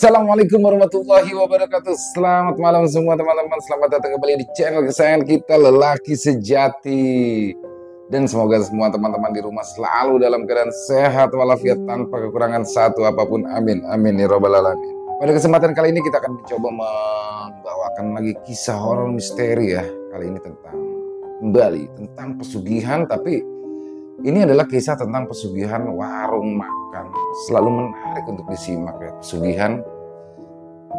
Assalamualaikum warahmatullahi wabarakatuh. Selamat malam semua teman-teman. Selamat datang kembali di channel kesayangan kita, Lelaki Sejati. Dan semoga semua teman-teman di rumah selalu dalam keadaan sehat walafiat tanpa kekurangan satu apapun. Amin. Amin ya robbal alamin. Pada kesempatan kali ini kita akan mencoba membawakan lagi kisah horor misteri ya. Kali ini tentang pesugihan, tapi ini adalah kisah tentang pesugihan warung makan. Selalu menarik untuk disimak ya, pesugihan.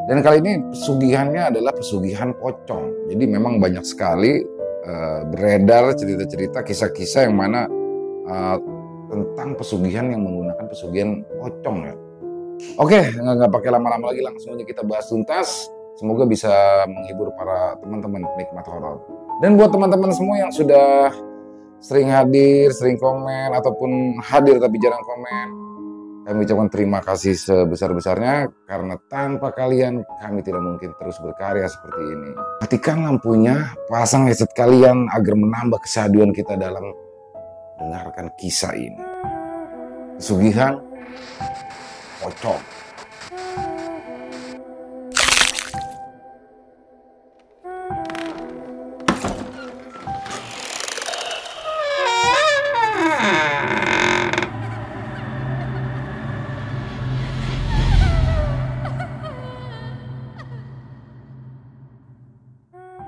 Dan kali ini pesugihannya adalah pesugihan pocong. Jadi memang banyak sekali beredar cerita-cerita, kisah-kisah yang mana tentang pesugihan yang menggunakan pesugihan pocong ya. Oke, nggak pakai lama-lama lagi, langsung aja kita bahas tuntas. Semoga bisa menghibur para teman-teman penikmat horor. Dan buat teman-teman semua yang sudah sering hadir, sering komen, ataupun hadir tapi jarang komen, kami ucapkan terima kasih sebesar-besarnya, karena tanpa kalian kami tidak mungkin terus berkarya seperti ini. Matikan lampunya, pasang headset kalian agar menambah kesaduan kita dalam mendengarkan kisah ini. Pesugihan pocong.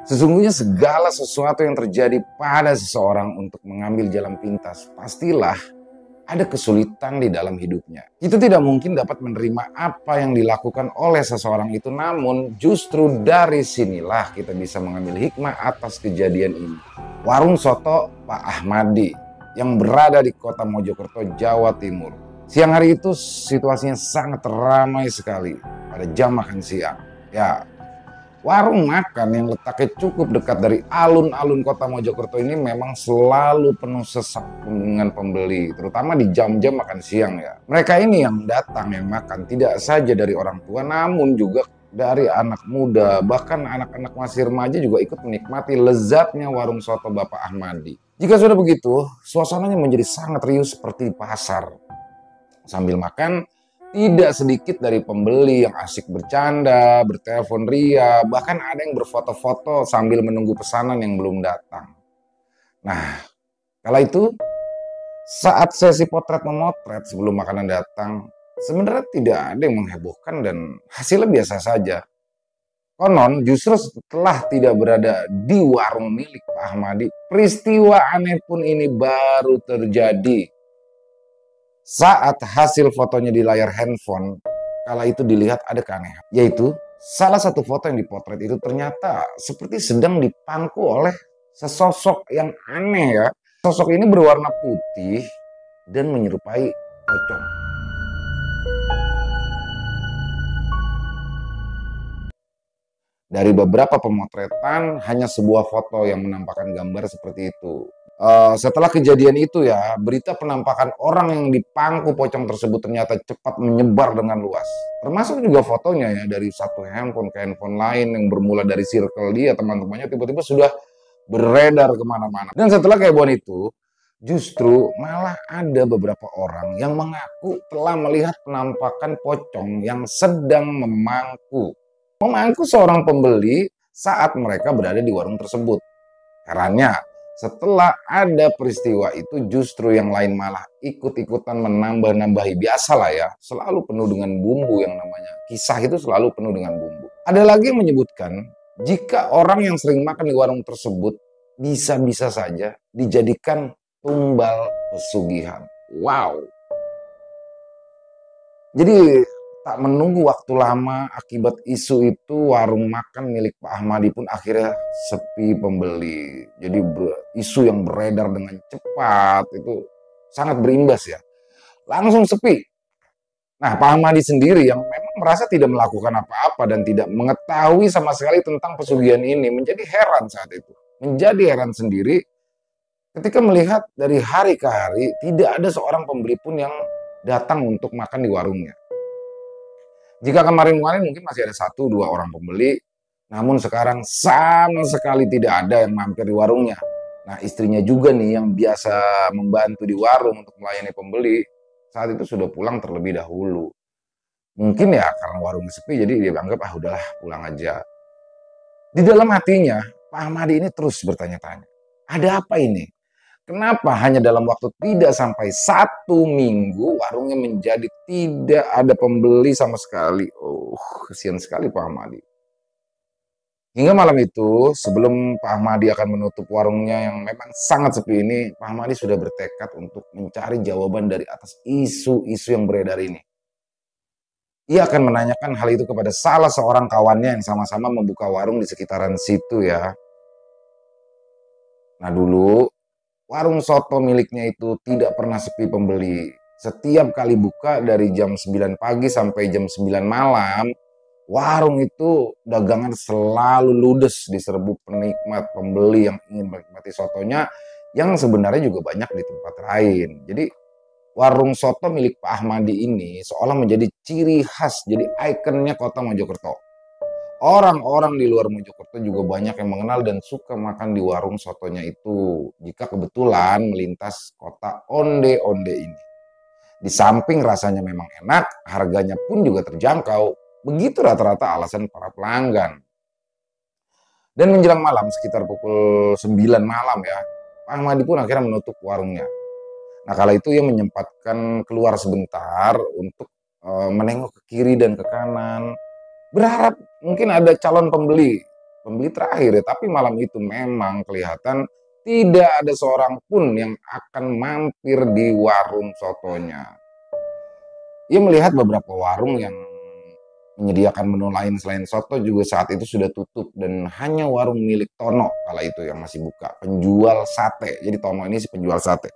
Sesungguhnya segala sesuatu yang terjadi pada seseorang untuk mengambil jalan pintas, pastilah ada kesulitan di dalam hidupnya. Kita tidak mungkin dapat menerima apa yang dilakukan oleh seseorang itu, namun justru dari sinilah kita bisa mengambil hikmah atas kejadian ini. Warung soto Pak Ahmadi yang berada di kota Mojokerto, Jawa Timur. Siang hari itu situasinya sangat ramai sekali pada jam makan siang. Ya, warung makan yang letaknya cukup dekat dari alun-alun kota Mojokerto ini memang selalu penuh sesak dengan pembeli, terutama di jam-jam makan siang ya. Mereka ini yang datang, yang makan tidak saja dari orang tua, namun juga dari anak muda, bahkan anak-anak masih remaja juga ikut menikmati lezatnya warung soto Bapak Ahmadi. Jika sudah begitu, suasananya menjadi sangat riuh seperti di pasar. Sambil makan, tidak sedikit dari pembeli yang asik bercanda, bertelepon ria, bahkan ada yang berfoto-foto sambil menunggu pesanan yang belum datang. Nah, kala itu saat sesi potret memotret sebelum makanan datang, sebenarnya tidak ada yang menghebohkan dan hasilnya biasa saja. Konon justru setelah tidak berada di warung milik Pak Ahmadi, peristiwa aneh pun ini baru terjadi. Saat hasil fotonya di layar handphone, kala itu dilihat ada keanehan. Yaitu, salah satu foto yang dipotret itu ternyata seperti sedang dipangku oleh sesosok yang aneh ya. Sosok ini berwarna putih dan menyerupai pocong. Dari beberapa pemotretan, hanya sebuah foto yang menampakkan gambar seperti itu. Setelah kejadian itu ya, berita penampakan orang yang dipangku pocong tersebut ternyata cepat menyebar dengan luas. Termasuk juga fotonya ya, dari satu handphone ke handphone lain yang bermula dari circle dia, teman-temannya tiba-tiba sudah beredar kemana-mana. Dan setelah kehebohan itu, justru malah ada beberapa orang yang mengaku telah melihat penampakan pocong yang sedang memangku seorang pembeli saat mereka berada di warung tersebut. Herannya, setelah ada peristiwa itu justru yang lain malah ikut-ikutan menambah-nambahi. Biasalah ya, selalu penuh dengan bumbu yang namanya kisah itu selalu penuh dengan bumbu. Ada lagi yang menyebutkan jika orang yang sering makan di warung tersebut bisa-bisa saja dijadikan tumbal pesugihan. Wow. Jadi tak menunggu waktu lama, akibat isu itu warung makan milik Pak Ahmadi pun akhirnya sepi pembeli. Jadi isu yang beredar dengan cepat itu sangat berimbas ya. Langsung sepi. Nah, Pak Ahmadi sendiri yang memang merasa tidak melakukan apa-apa dan tidak mengetahui sama sekali tentang pesugihan ini menjadi heran saat itu. Menjadi heran sendiri ketika melihat dari hari ke hari tidak ada seorang pembeli pun yang datang untuk makan di warungnya. Jika kemarin-kemarin mungkin masih ada 1-2 orang pembeli, namun sekarang sama sekali tidak ada yang mampir di warungnya. Nah, istrinya juga nih yang biasa membantu di warung untuk melayani pembeli, saat itu sudah pulang terlebih dahulu. Mungkin ya karena warungnya sepi, jadi dia anggap udahlah pulang aja. Di dalam hatinya, Pak Ahmadi ini terus bertanya-tanya, ada apa ini? Kenapa hanya dalam waktu tidak sampai 1 minggu warungnya menjadi tidak ada pembeli sama sekali? Oh, kesian sekali Pak Ahmadi. Hingga malam itu, sebelum Pak Ahmadi akan menutup warungnya yang memang sangat sepi ini, Pak Ahmadi sudah bertekad untuk mencari jawaban dari atas isu-isu yang beredar ini. Ia akan menanyakan hal itu kepada salah seorang kawannya yang sama-sama membuka warung di sekitaran situ ya. Nah dulu, warung soto miliknya itu tidak pernah sepi pembeli. Setiap kali buka dari jam 9 pagi sampai jam 9 malam, warung itu dagangan selalu ludes diserbu penikmat pembeli yang ingin menikmati sotonya yang sebenarnya juga banyak di tempat lain. Jadi warung soto milik Pak Ahmadi ini seolah menjadi ciri khas, jadi ikonnya kota Mojokerto. Orang-orang di luar Mojokerto juga banyak yang mengenal dan suka makan di warung sotonya itu jika kebetulan melintas kota onde-onde ini. Di samping rasanya memang enak, harganya pun juga terjangkau. Begitu rata-rata alasan para pelanggan. Dan menjelang malam sekitar pukul 9 malam ya, Pak Ahmadi pun akhirnya menutup warungnya. Nah kala itu ia menyempatkan keluar sebentar untuk menengok ke kiri dan ke kanan. Berharap mungkin ada calon pembeli. Pembeli terakhir ya, tapi malam itu memang kelihatan tidak ada seorang pun yang akan mampir di warung sotonya. Ia melihat beberapa warung yang menyediakan menu lain selain soto juga saat itu sudah tutup dan hanya warung milik Tono kala itu yang masih buka, penjual sate. Jadi Tono ini si penjual sate.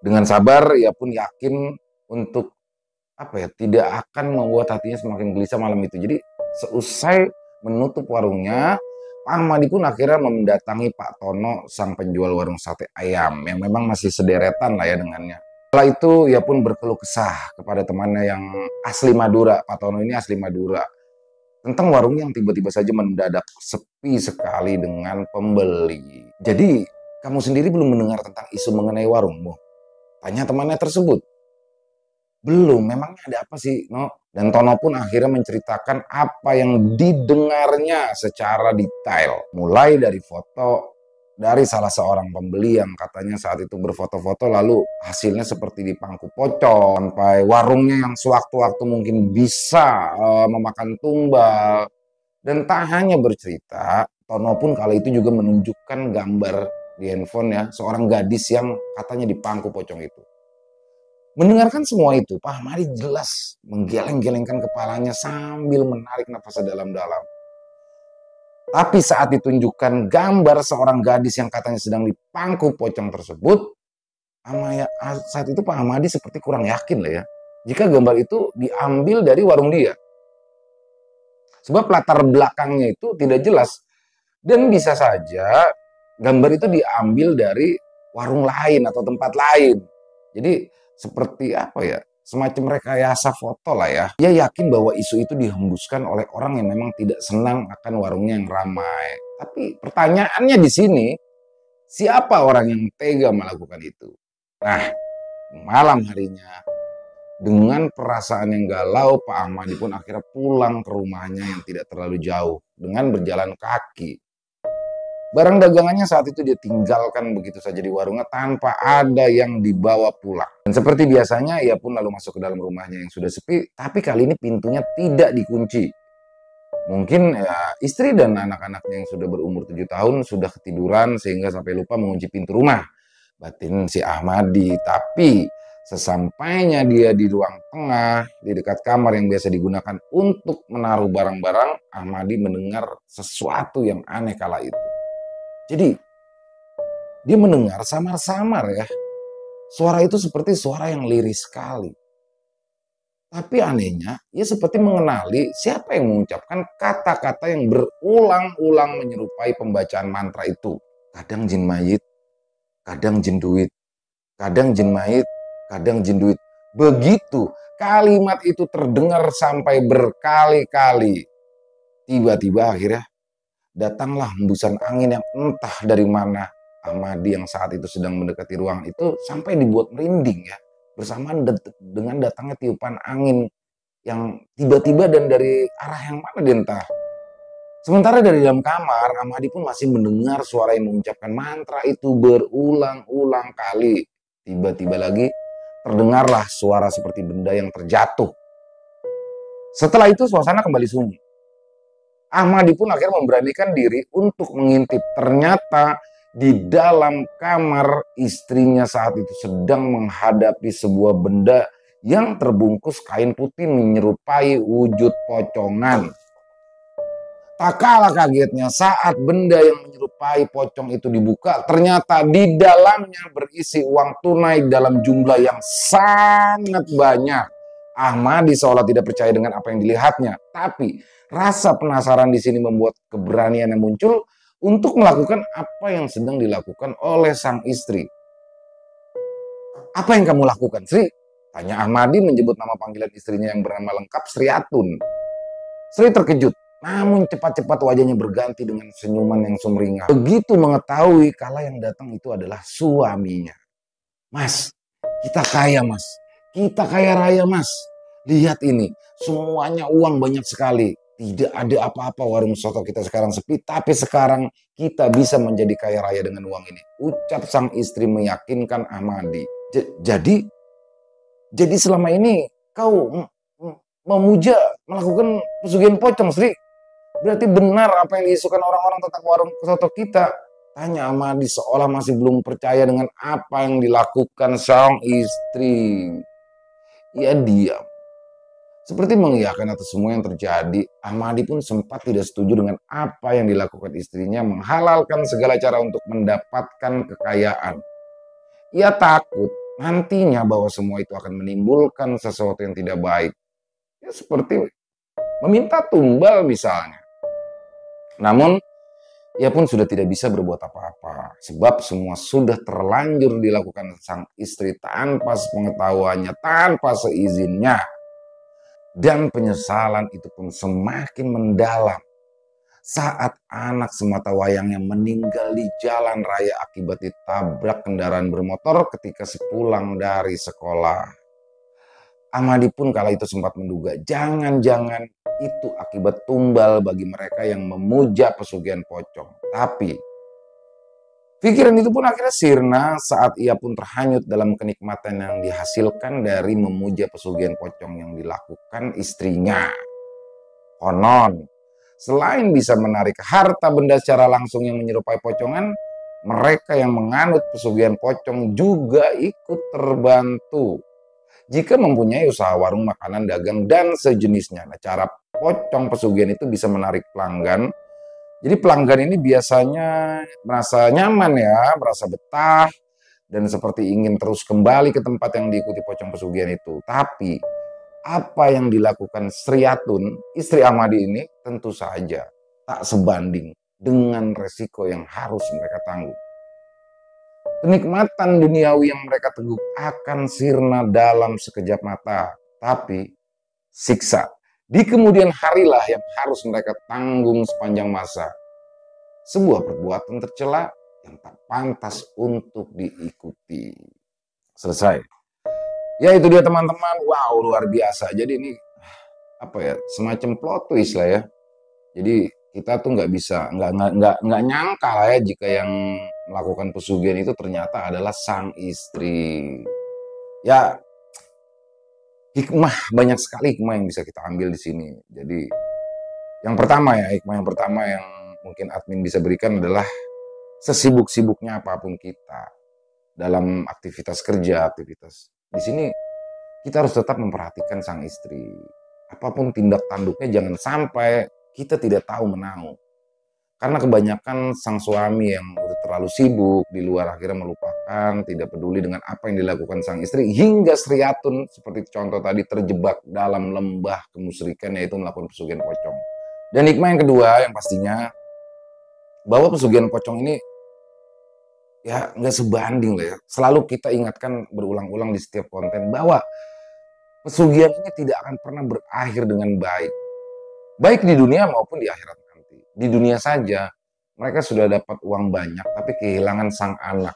Dengan sabar ia pun yakin untuk tidak akan membuat hatinya semakin gelisah malam itu. Jadi seusai menutup warungnya, Pak Ahmadi pun akhirnya mendatangi Pak Tono sang penjual warung sate ayam yang memang masih sederetan lah ya dengannya. Setelah itu ia pun berkeluh kesah kepada temannya yang asli Madura. Pak Tono ini asli Madura. Tentang warung yang tiba-tiba saja mendadak sepi sekali dengan pembeli. Jadi kamu sendiri belum mendengar tentang isu mengenai warungmu? Tanya temannya tersebut. Belum, memangnya ada apa sih, No? Dan Tono pun akhirnya menceritakan apa yang didengarnya secara detail. Mulai dari foto dari salah seorang pembeli yang katanya saat itu berfoto-foto lalu hasilnya seperti di pangku pocong, sampai warungnya yang sewaktu-waktu mungkin bisa memakan tumbal. Dan tak hanya bercerita, Tono pun kali itu juga menunjukkan gambar di handphone ya, seorang gadis yang katanya di pangku pocong itu. Mendengarkan semua itu, Pak Ahmadi jelas menggeleng-gelengkan kepalanya sambil menarik nafas dalam-dalam. Tapi saat ditunjukkan gambar seorang gadis yang katanya sedang di pangku pocong tersebut, saat itu Pak Ahmadi seperti kurang yakin lah ya, jika gambar itu diambil dari warung dia. Sebab latar belakangnya itu tidak jelas. Dan bisa saja gambar itu diambil dari warung lain atau tempat lain. Jadi seperti semacam rekayasa foto lah ya. Dia yakin bahwa isu itu dihembuskan oleh orang yang memang tidak senang akan warungnya yang ramai. Tapi pertanyaannya di sini, siapa orang yang tega melakukan itu? Nah, malam harinya, dengan perasaan yang galau, Pak Ahmadi pun akhirnya pulang ke rumahnya yang tidak terlalu jauh dengan berjalan kaki. Barang dagangannya saat itu dia tinggalkan begitu saja di warungnya tanpa ada yang dibawa pulang. Dan seperti biasanya ia pun lalu masuk ke dalam rumahnya yang sudah sepi, tapi kali ini pintunya tidak dikunci. Mungkin ya, istri dan anak-anaknya yang sudah berumur 7 tahun sudah ketiduran sehingga sampai lupa mengunci pintu rumah. Batin si Ahmadi, tapi sesampainya dia di ruang tengah, di dekat kamar yang biasa digunakan untuk menaruh barang-barang, Ahmadi mendengar sesuatu yang aneh kala itu. Jadi, dia mendengar samar-samar ya. Suara itu seperti suara yang lirih sekali. Tapi anehnya, ia seperti mengenali siapa yang mengucapkan kata-kata yang berulang-ulang menyerupai pembacaan mantra itu. Kadang jin mayit, kadang jin duit, kadang jin mayit, kadang jin duit. Begitu kalimat itu terdengar sampai berkali-kali. Tiba-tiba akhirnya datanglah hembusan angin yang entah dari mana. Ahmadi yang saat itu sedang mendekati ruang itu sampai dibuat merinding ya. Bersamaan dengan datangnya tiupan angin yang tiba-tiba dan dari arah yang mana dia entah. Sementara dari dalam kamar, Ahmadi pun masih mendengar suara yang mengucapkan mantra itu berulang-ulang kali. Tiba-tiba lagi terdengarlah suara seperti benda yang terjatuh. Setelah itu suasana kembali sunyi. Ahmadi pun akhirnya memberanikan diri untuk mengintip. Ternyata di dalam kamar istrinya saat itu sedang menghadapi sebuah benda yang terbungkus kain putih menyerupai wujud pocongan. Tak kalah kagetnya saat benda yang menyerupai pocong itu dibuka, ternyata di dalamnya berisi uang tunai dalam jumlah yang sangat banyak. Ahmadi seolah tidak percaya dengan apa yang dilihatnya, tapi rasa penasaran di sini membuat keberanian yang muncul untuk melakukan apa yang sedang dilakukan oleh sang istri. "Apa yang kamu lakukan, Sri?" tanya Ahmadi menyebut nama panggilan istrinya yang bernama lengkap Sri Atun. Sri terkejut, namun cepat-cepat wajahnya berganti dengan senyuman yang sumringah. Begitu mengetahui kalau yang datang itu adalah suaminya. "Mas, kita kaya mas. Kita kaya raya mas. Lihat ini, semuanya uang banyak sekali. Tidak ada apa-apa, warung soto kita sekarang sepi. Tapi sekarang kita bisa menjadi kaya raya dengan uang ini," ucap sang istri meyakinkan Ahmadi. Jadi selama ini kau memuja melakukan pesugihan pocong, Sri? Berarti benar apa yang diisukan orang-orang tentang warung soto kita? Tanya Ahmadi seolah masih belum percaya dengan apa yang dilakukan sang istri. Ia diam. Seperti mengiyakan atas semua yang terjadi, Ahmadi pun sempat tidak setuju dengan apa yang dilakukan istrinya, menghalalkan segala cara untuk mendapatkan kekayaan. Ia takut nantinya bahwa semua itu akan menimbulkan sesuatu yang tidak baik. Ya, seperti meminta tumbal misalnya. Namun, ia pun sudah tidak bisa berbuat apa-apa, sebab semua sudah terlanjur dilakukan sang istri tanpa sepengetahuannya, tanpa seizinnya. Dan penyesalan itu pun semakin mendalam saat anak sematawayangnya meninggal di jalan raya akibat ditabrak kendaraan bermotor ketika sepulang dari sekolah. Ahmadi pun kala itu sempat menduga jangan-jangan itu akibat tumbal bagi mereka yang memuja pesugihan pocong. Tapi pikiran itu pun akhirnya sirna saat ia pun terhanyut dalam kenikmatan yang dihasilkan dari memuja pesugihan pocong yang dilakukan istrinya. Konon, selain bisa menarik harta benda secara langsung yang menyerupai pocongan, mereka yang menganut pesugihan pocong juga ikut terbantu jika mempunyai usaha warung makanan, dagang, dan sejenisnya. Nah, cara pocong pesugihan itu bisa menarik pelanggan. Jadi pelanggan ini biasanya merasa nyaman ya, merasa betah, dan seperti ingin terus kembali ke tempat yang diikuti pocong pesugihan itu. Tapi apa yang dilakukan Sri Atun, istri Ahmadi ini, tentu saja tak sebanding dengan resiko yang harus mereka tanggung. Kenikmatan duniawi yang mereka teguk akan sirna dalam sekejap mata. Tapi siksa di kemudian harilah yang harus mereka tanggung sepanjang masa. Sebuah perbuatan tercela yang tak pantas untuk diikuti. Selesai. Ya itu dia teman-teman. Wow, luar biasa. Jadi ini apa ya, semacam plot twist lah ya. Jadi kita tuh nggak nyangka lah ya jika yang melakukan pesugihan itu ternyata adalah sang istri. Ya, hikmah, banyak sekali hikmah yang bisa kita ambil di sini. Jadi yang pertama ya, hikmah yang pertama yang mungkin admin bisa berikan adalah sesibuk-sibuknya apapun kita dalam aktivitas kerja, aktivitas di sini, kita harus tetap memperhatikan sang istri. Apapun tindak tanduknya jangan sampai kita tidak tahu menahu. Karena kebanyakan sang suami yang udah terlalu sibuk di luar akhirnya melupakan, tidak peduli dengan apa yang dilakukan sang istri, hingga Sri Atun seperti contoh tadi terjebak dalam lembah kemusyrikan, yaitu melakukan pesugihan pocong. Dan hikmah yang kedua yang pastinya bahwa pesugihan pocong ini ya nggak sebanding lah ya. Selalu kita ingatkan berulang-ulang di setiap konten bahwa pesugihan ini tidak akan pernah berakhir dengan baik. Baik di dunia maupun di akhirat nanti. Di dunia saja mereka sudah dapat uang banyak tapi kehilangan sang anak.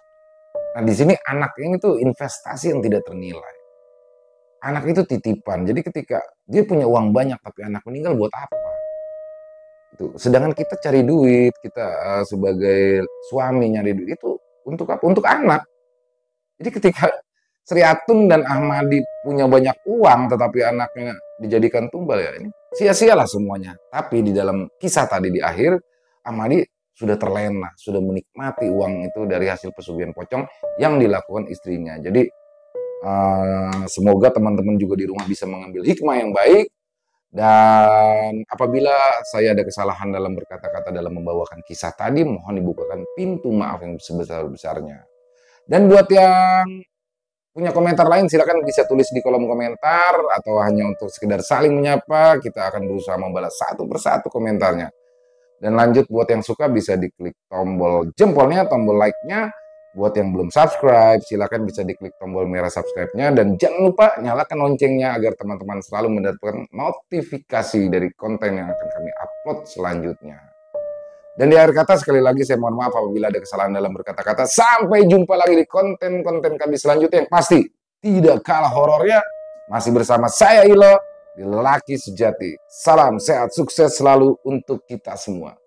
Nah di sini anak ini tuh investasi yang tidak ternilai. anak itu titipan. Jadi ketika dia punya uang banyak tapi anak meninggal buat apa? Itu. Sedangkan kita cari duit, kita sebagai suami nyari duit itu untuk apa? Untuk anak. Jadi ketika Sri Atun dan Ahmadi punya banyak uang tetapi anaknya dijadikan tumbal, ya ini sia-sialah semuanya. Tapi di dalam kisah tadi di akhir, Ahmadi sudah terlena, sudah menikmati uang itu dari hasil pesugihan pocong yang dilakukan istrinya. Jadi semoga teman-teman juga di rumah bisa mengambil hikmah yang baik. Dan apabila saya ada kesalahan dalam berkata-kata dalam membawakan kisah tadi, mohon dibukakan pintu maaf yang sebesar-besarnya. Dan buat yang punya komentar lain, silakan bisa tulis di kolom komentar, atau hanya untuk sekedar saling menyapa, kita akan berusaha membalas satu persatu komentarnya. Dan lanjut, buat yang suka bisa diklik tombol jempolnya, tombol like-nya. Buat yang belum subscribe, silakan bisa diklik tombol merah subscribe-nya. Dan jangan lupa nyalakan loncengnya agar teman-teman selalu mendapatkan notifikasi dari konten yang akan kami upload selanjutnya. Dan di akhir kata, sekali lagi saya mohon maaf apabila ada kesalahan dalam berkata-kata. Sampai jumpa lagi di konten-konten kami selanjutnya yang pasti tidak kalah horornya. Masih bersama saya Ilo, di Lelaki Sejati. Salam sehat, sukses selalu untuk kita semua.